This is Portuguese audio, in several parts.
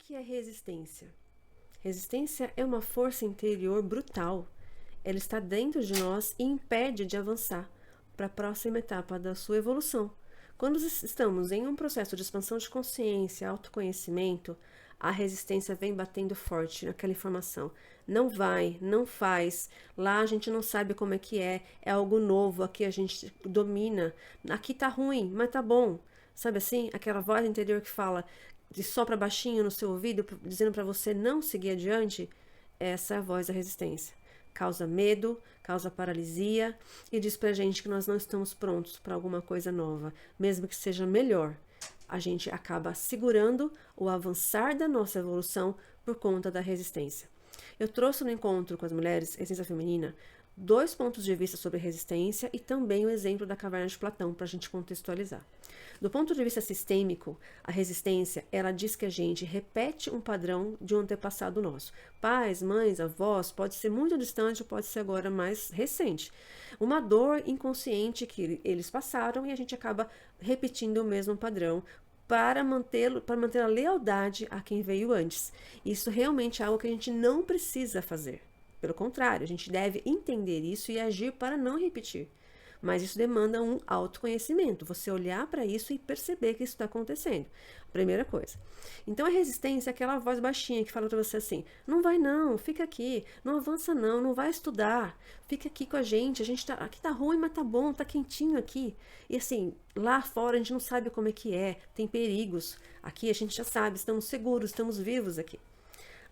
que é resistência? Resistência é uma força interior brutal. Ela está dentro de nós e impede de avançar para a próxima etapa da sua evolução. Quando estamos em um processo de expansão de consciência, autoconhecimento, a resistência vem batendo forte naquela informação. Não vai, não faz. Lá a gente não sabe como é algo novo, aqui a gente domina. Aqui tá ruim, mas tá bom. Sabe assim? Aquela voz interior que fala de sopra baixinho no seu ouvido, dizendo para você não seguir adiante. Essa é a voz da resistência. Causa medo, causa paralisia e diz pra gente que nós não estamos prontos para alguma coisa nova, mesmo que seja melhor. A gente acaba segurando o avançar da nossa evolução por conta da resistência. Eu trouxe no encontro com as mulheres, Essência Feminina, 2 pontos de vista sobre resistência e também o exemplo da caverna de Platão para a gente contextualizar. Do ponto de vista sistêmico, a resistência, ela diz que a gente repete um padrão de um antepassado nosso. Pais, mães, avós, pode ser muito distante, pode ser agora mais recente. Uma dor inconsciente que eles passaram e a gente acaba repetindo o mesmo padrão para manter a lealdade a quem veio antes. Isso realmente é algo que a gente não precisa fazer. Pelo contrário, a gente deve entender isso e agir para não repetir. Mas isso demanda um autoconhecimento, você olhar para isso e perceber que isso está acontecendo. Primeira coisa. Então a resistência é aquela voz baixinha que fala para você assim: não vai não, fica aqui, não avança não, não vai estudar, fica aqui com a gente tá, aqui tá ruim, mas tá bom, tá quentinho aqui. E assim, lá fora a gente não sabe como é, tem perigos. Aqui a gente já sabe, estamos seguros, estamos vivos aqui.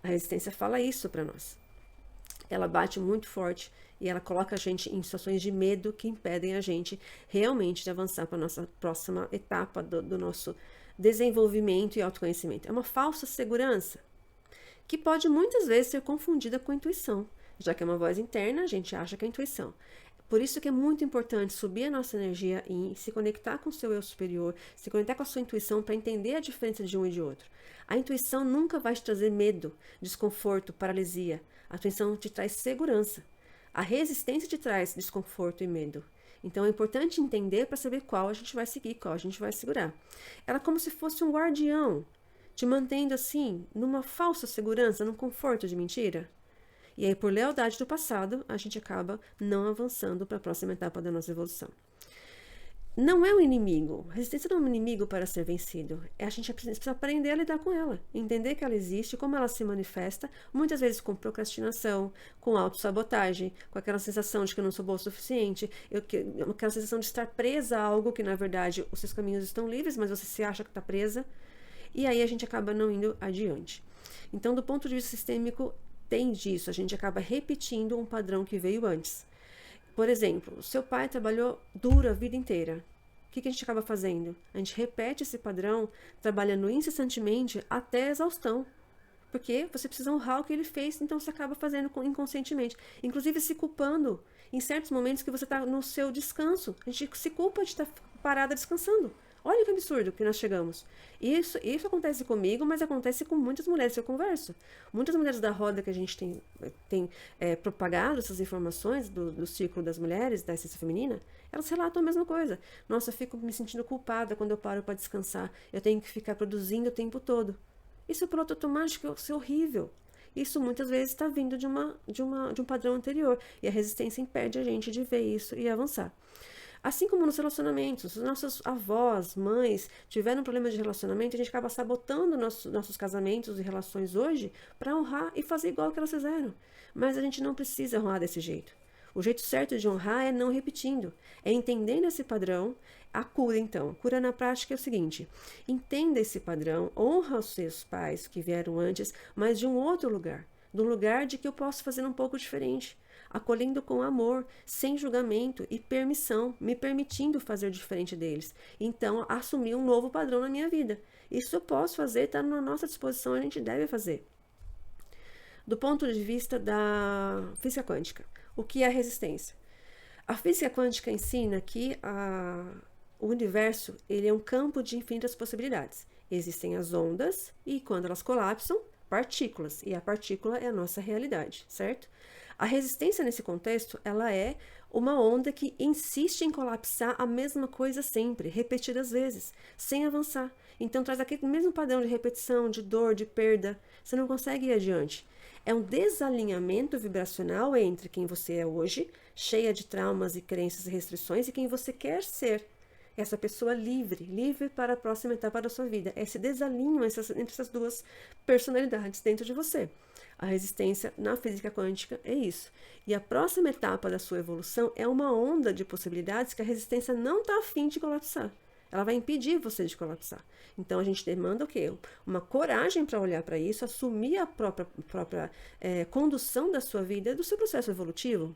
A resistência fala isso para nós. Ela bate muito forte e ela coloca a gente em situações de medo que impedem a gente realmente de avançar para a nossa próxima etapa do nosso desenvolvimento e autoconhecimento. É uma falsa segurança que pode muitas vezes ser confundida com intuição. Já que é uma voz interna, a gente acha que é intuição. Por isso que é muito importante subir a nossa energia e se conectar com o seu eu superior, se conectar com a sua intuição para entender a diferença de um e de outro. A intuição nunca vai te trazer medo, desconforto, paralisia. A intuição te traz segurança. A resistência te traz desconforto e medo. Então é importante entender para saber qual a gente vai seguir, qual a gente vai segurar. Ela é como se fosse um guardião, te mantendo assim, numa falsa segurança, num conforto de mentira. E aí, por lealdade do passado, a gente acaba não avançando para a próxima etapa da nossa evolução. Não é um inimigo. A resistência não é um inimigo para ser vencido. A gente precisa aprender a lidar com ela, entender que ela existe, como ela se manifesta, muitas vezes com procrastinação, com autossabotagem, com aquela sensação de que eu não sou boa o suficiente, aquela sensação de estar presa a algo que, na verdade, os seus caminhos estão livres, mas você se acha que está presa, e aí a gente acaba não indo adiante. Então, do ponto de vista sistêmico, tem disso, a gente acaba repetindo um padrão que veio antes. Por exemplo, o seu pai trabalhou duro a vida inteira. O que a gente acaba fazendo? A gente repete esse padrão, trabalhando incessantemente até a exaustão. Porque você precisa honrar o que ele fez, então você acaba fazendo inconscientemente. Inclusive se culpando em certos momentos que você está no seu descanso. A gente se culpa de estar parada descansando. Olha que absurdo que nós chegamos. Isso acontece comigo, mas acontece com muitas mulheres que eu converso. Muitas mulheres da roda que a gente tem propagado essas informações do círculo das mulheres, da essência feminina, elas relatam a mesma coisa. Nossa, eu fico me sentindo culpada quando eu paro para descansar. Eu tenho que ficar produzindo o tempo todo. Isso é piloto automático, isso é horrível. Isso muitas vezes está vindo de um padrão anterior. E a resistência impede a gente de ver isso e avançar. Assim como nos relacionamentos, os nossos avós, mães tiveram problemas de relacionamento, a gente acaba sabotando nossos casamentos e relações hoje para honrar e fazer igual que elas fizeram. Mas a gente não precisa honrar desse jeito. O jeito certo de honrar é não repetindo, é entendendo esse padrão. A cura, então. Cura na prática é o seguinte: entenda esse padrão, honra os seus pais que vieram antes, mas de um outro lugar. Do lugar de que eu posso fazer um pouco diferente. Acolhendo com amor, sem julgamento e permissão, me permitindo fazer diferente deles. Então, assumir um novo padrão na minha vida. Isso eu posso fazer, está na nossa disposição, a gente deve fazer. Do ponto de vista da física quântica, o que é a resistência? A física quântica ensina que o universo ele é um campo de infinitas possibilidades. Existem as ondas e, quando elas colapsam, partículas. E a partícula é a nossa realidade, certo? A resistência nesse contexto, ela é uma onda que insiste em colapsar a mesma coisa sempre, repetidas vezes, sem avançar. Então traz aquele mesmo padrão de repetição, de dor, de perda. Você não consegue ir adiante. É um desalinhamento vibracional entre quem você é hoje, cheia de traumas e crenças e restrições, e quem você quer ser. Essa pessoa livre, livre para a próxima etapa da sua vida. Esse desalinho entre essas duas personalidades dentro de você. A resistência na física quântica é isso. E a próxima etapa da sua evolução é uma onda de possibilidades que a resistência não está afim de colapsar. Ela vai impedir você de colapsar. Então a gente demanda o quê? Uma coragem para olhar para isso, assumir a própria condução da sua vida, do seu processo evolutivo.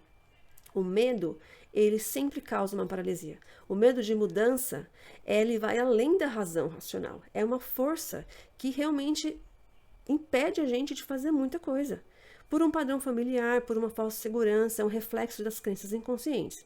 O medo, ele sempre causa uma paralisia. O medo de mudança, ele vai além da razão racional. É uma força que realmente impede a gente de fazer muita coisa. Por um padrão familiar, por uma falsa segurança, é um reflexo das crenças inconscientes.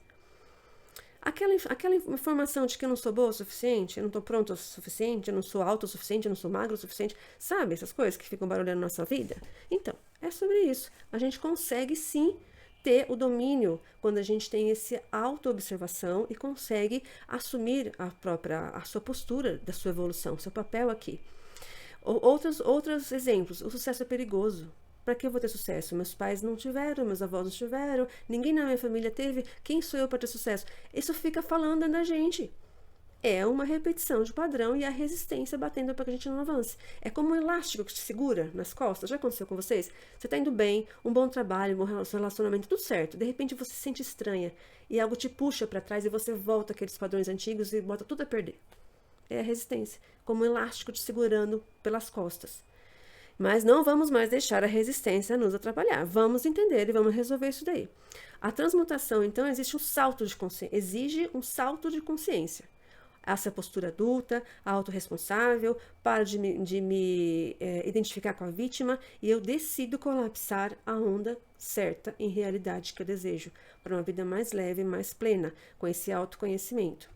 Aquela informação de que eu não sou boa o suficiente, eu não estou pronta o suficiente, eu não sou alta o suficiente, eu não sou magra o suficiente, sabe? Essas coisas que ficam barulhando na nossa vida? Então, é sobre isso. A gente consegue sim ter o domínio quando a gente tem essa auto-observação e consegue assumir a sua postura da sua evolução, seu papel aqui. Outros exemplos. O sucesso é perigoso. Para que eu vou ter sucesso? Meus pais não tiveram, meus avós não tiveram, ninguém na minha família teve. Quem sou eu para ter sucesso? Isso fica falando dentro da gente. É uma repetição de padrão e a resistência batendo para que a gente não avance. É como um elástico que te segura nas costas. Já aconteceu com vocês? Você está indo bem, um bom trabalho, um bom relacionamento, tudo certo. De repente você se sente estranha e algo te puxa para trás e você volta àqueles padrões antigos e bota tudo a perder. É a resistência, como um elástico te segurando pelas costas. Mas não vamos mais deixar a resistência nos atrapalhar. Vamos entender e vamos resolver isso daí. A transmutação, então, exige um salto de consciência. Essa postura adulta, autorresponsável, para de me identificar com a vítima e eu decido colapsar a onda certa em realidade que eu desejo, para uma vida mais leve, mais plena, com esse autoconhecimento.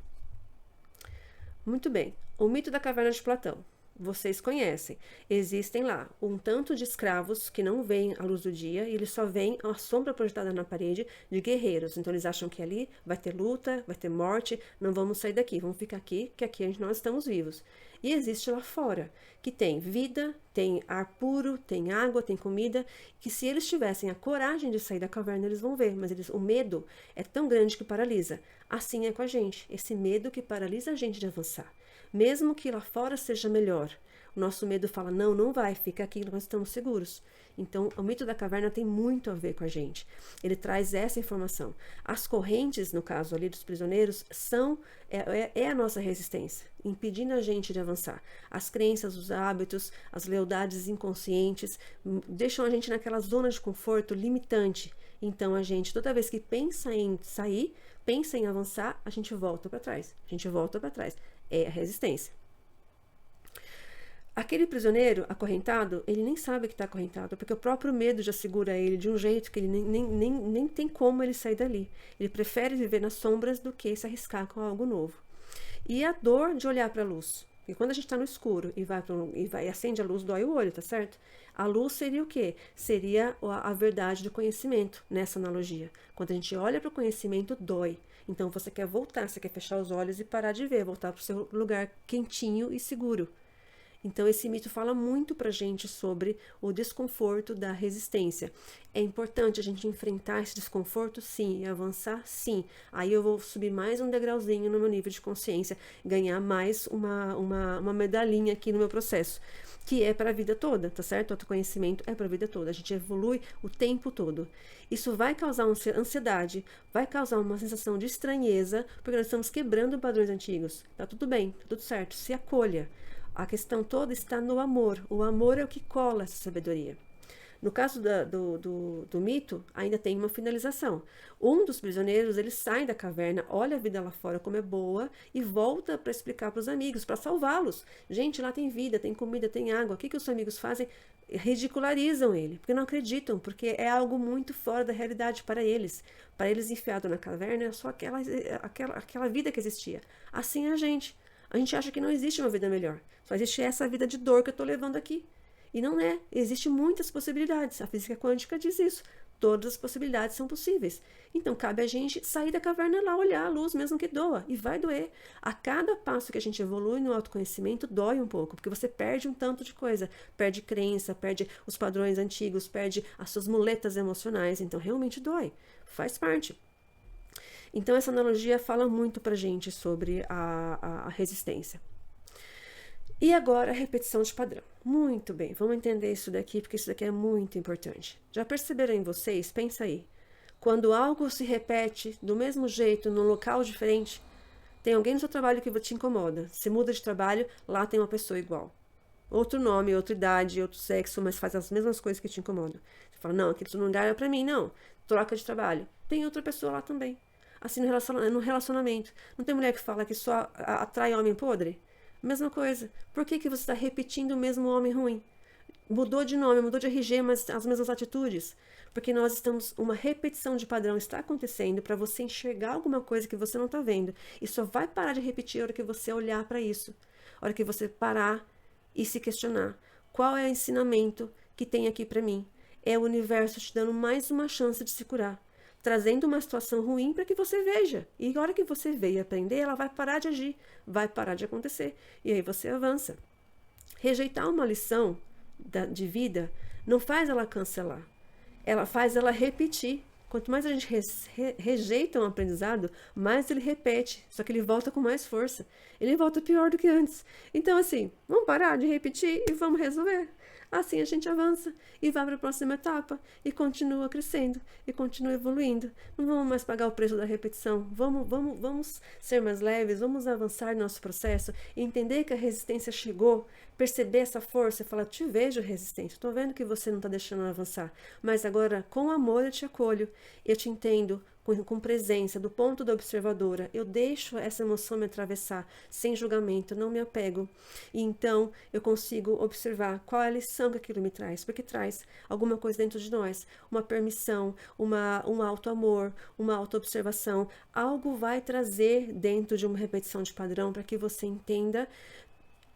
Muito bem. O mito da caverna de Platão. Vocês conhecem. Existem lá um tanto de escravos que não veem a luz do dia e eles só veem a sombra projetada na parede de guerreiros. Então eles acham que ali vai ter luta, vai ter morte, não vamos sair daqui, vamos ficar aqui, que aqui nós estamos vivos. E existe lá fora, que tem vida, tem ar puro, tem água, tem comida, que se eles tivessem a coragem de sair da caverna, eles vão ver, mas o medo é tão grande que paralisa. Assim é com a gente, esse medo que paralisa a gente de avançar. Mesmo que lá fora seja melhor, o nosso medo fala, não, não vai, fica aqui, nós estamos seguros. Então, o mito da caverna tem muito a ver com a gente. Ele traz essa informação. As correntes, no caso ali dos prisioneiros, é a nossa resistência, impedindo a gente de avançar. As crenças, os hábitos, as lealdades inconscientes, deixam a gente naquela zona de conforto limitante. Então, a gente, toda vez que pensa em sair, pensa em avançar, a gente volta para trás. A gente volta para trás. É a resistência. Aquele prisioneiro acorrentado, ele nem sabe que está acorrentado, porque o próprio medo já segura ele de um jeito que ele nem tem como ele sair dali. Ele prefere viver nas sombras do que se arriscar com algo novo. E a dor de olhar para a luz. Porque quando a gente está no escuro e acende a luz, dói o olho, tá certo? A luz seria o quê? Seria a verdade do conhecimento, nessa analogia. Quando a gente olha para o conhecimento, dói. Então você quer voltar, você quer fechar os olhos e parar de ver, voltar para o seu lugar quentinho e seguro. Então esse mito fala muito pra gente sobre o desconforto da resistência. É importante a gente enfrentar esse desconforto, sim, e avançar, sim. Aí eu vou subir mais um degrauzinho no meu nível de consciência, ganhar mais uma medalhinha aqui no meu processo, que é para a vida toda, tá certo? O autoconhecimento é para a vida toda, a gente evolui o tempo todo. Isso vai causar ansiedade, vai causar uma sensação de estranheza, porque nós estamos quebrando padrões antigos. Tá tudo bem, tá tudo certo, se acolha. A questão toda está no amor. O amor é o que cola essa sabedoria. No caso do mito, ainda tem uma finalização. Um dos prisioneiros, ele sai da caverna, olha a vida lá fora como é boa e volta para explicar para os amigos, para salvá-los. Gente, lá tem vida, tem comida, tem água. O que os amigos fazem? Ridicularizam ele, porque não acreditam, porque é algo muito fora da realidade para eles. Para eles, enfiado na caverna, é só aquela vida que existia. Assim é a gente. A gente acha que não existe uma vida melhor. Só existe essa vida de dor que eu estou levando aqui. E não é. Existem muitas possibilidades. A física quântica diz isso. Todas as possibilidades são possíveis. Então, cabe a gente sair da caverna lá, olhar a luz, mesmo que doa. E vai doer. A cada passo que a gente evolui no autoconhecimento, dói um pouco. Porque você perde um tanto de coisa. Perde crença, perde os padrões antigos, perde as suas muletas emocionais. Então, realmente dói. Faz parte. Então, essa analogia fala muito pra gente sobre a resistência. E agora a repetição de padrão. Muito bem, vamos entender isso daqui, porque isso daqui é muito importante. Já perceberam em vocês? Pensa aí. Quando algo se repete do mesmo jeito, num local diferente, tem alguém no seu trabalho que te incomoda. Você muda de trabalho, lá tem uma pessoa igual. Outro nome, outra idade, outro sexo, mas faz as mesmas coisas que te incomodam. Você fala, não, aquele lugar é pra mim, não. Troca de trabalho. Tem outra pessoa lá também. Assim no relacionamento. Não tem mulher que fala que só atrai homem podre? Mesma coisa. Por que você está repetindo o mesmo homem ruim? Mudou de nome, mudou de RG, mas as mesmas atitudes. Porque nós estamos, uma repetição de padrão está acontecendo para você enxergar alguma coisa que você não está vendo. E só vai parar de repetir a hora que você olhar para isso. A hora que você parar e se questionar. Qual é o ensinamento que tem aqui para mim? É o universo te dando mais uma chance de se curar. Trazendo uma situação ruim para que você veja. E a hora que você ver e aprender, ela vai parar de agir, vai parar de acontecer. E aí você avança. Rejeitar uma lição de vida não faz ela cancelar. Ela faz ela repetir. Quanto mais a gente rejeita um aprendizado, mais ele repete. Só que ele volta com mais força. Ele volta pior do que antes. Então, assim, vamos parar de repetir e vamos resolver. Assim a gente avança e vai para a próxima etapa e continua crescendo e continua evoluindo. Não vamos mais pagar o preço da repetição. Vamos ser mais leves, vamos avançar no nosso processo e entender que a resistência chegou, perceber essa força e falar, te vejo resistente, estou vendo que você não está deixando avançar, mas agora com amor eu te acolho, eu te entendo, com presença, do ponto da observadora, eu deixo essa emoção me atravessar, sem julgamento, não me apego. E então eu consigo observar qual é a lição que aquilo me traz, porque traz alguma coisa dentro de nós, uma permissão, um auto-amor, uma auto-observação, algo vai trazer dentro de uma repetição de padrão para que você entenda,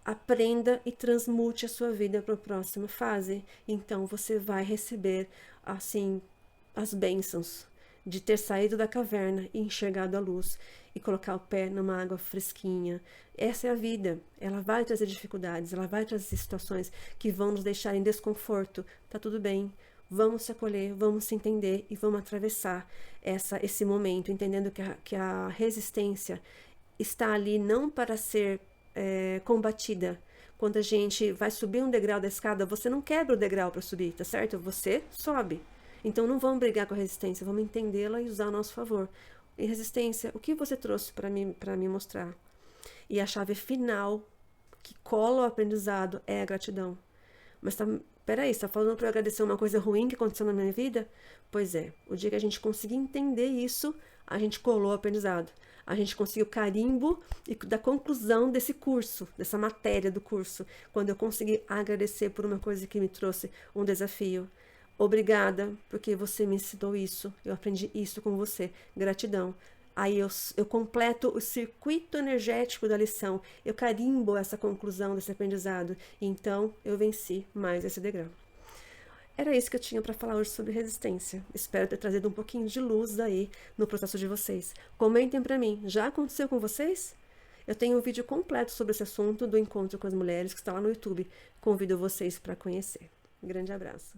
aprenda e transmute a sua vida para a próxima fase. Então você vai receber, assim, as bênçãos de ter saído da caverna e enxergado a luz e colocar o pé numa água fresquinha. Essa é a vida. Ela vai trazer dificuldades, ela vai trazer situações que vão nos deixar em desconforto. Tá tudo bem. Vamos se acolher, vamos se entender e vamos atravessar esse momento, entendendo que a resistência está ali não para ser combatida. Quando a gente vai subir um degrau da escada, você não quebra o degrau para subir, tá certo? Você sobe. Então não vamos brigar com a resistência, vamos entendê-la e usar a nosso favor. E resistência, o que você trouxe para me mostrar? E a chave final que cola o aprendizado é a gratidão. Mas peraí, você está falando para eu agradecer uma coisa ruim que aconteceu na minha vida? Pois é, o dia que a gente conseguir entender isso, a gente colou o aprendizado. A gente conseguiu o carimbo da conclusão desse curso, dessa matéria do curso. Quando eu consegui agradecer por uma coisa que me trouxe um desafio. Obrigada, porque você me ensinou isso, eu aprendi isso com você, gratidão. Aí eu completo o circuito energético da lição, eu carimbo essa conclusão desse aprendizado, e então eu venci mais esse degrau. Era isso que eu tinha para falar hoje sobre resistência. Espero ter trazido um pouquinho de luz aí no processo de vocês. Comentem para mim, já aconteceu com vocês? Eu tenho um vídeo completo sobre esse assunto do encontro com as mulheres que está lá no YouTube. Convido vocês para conhecer. Um grande abraço.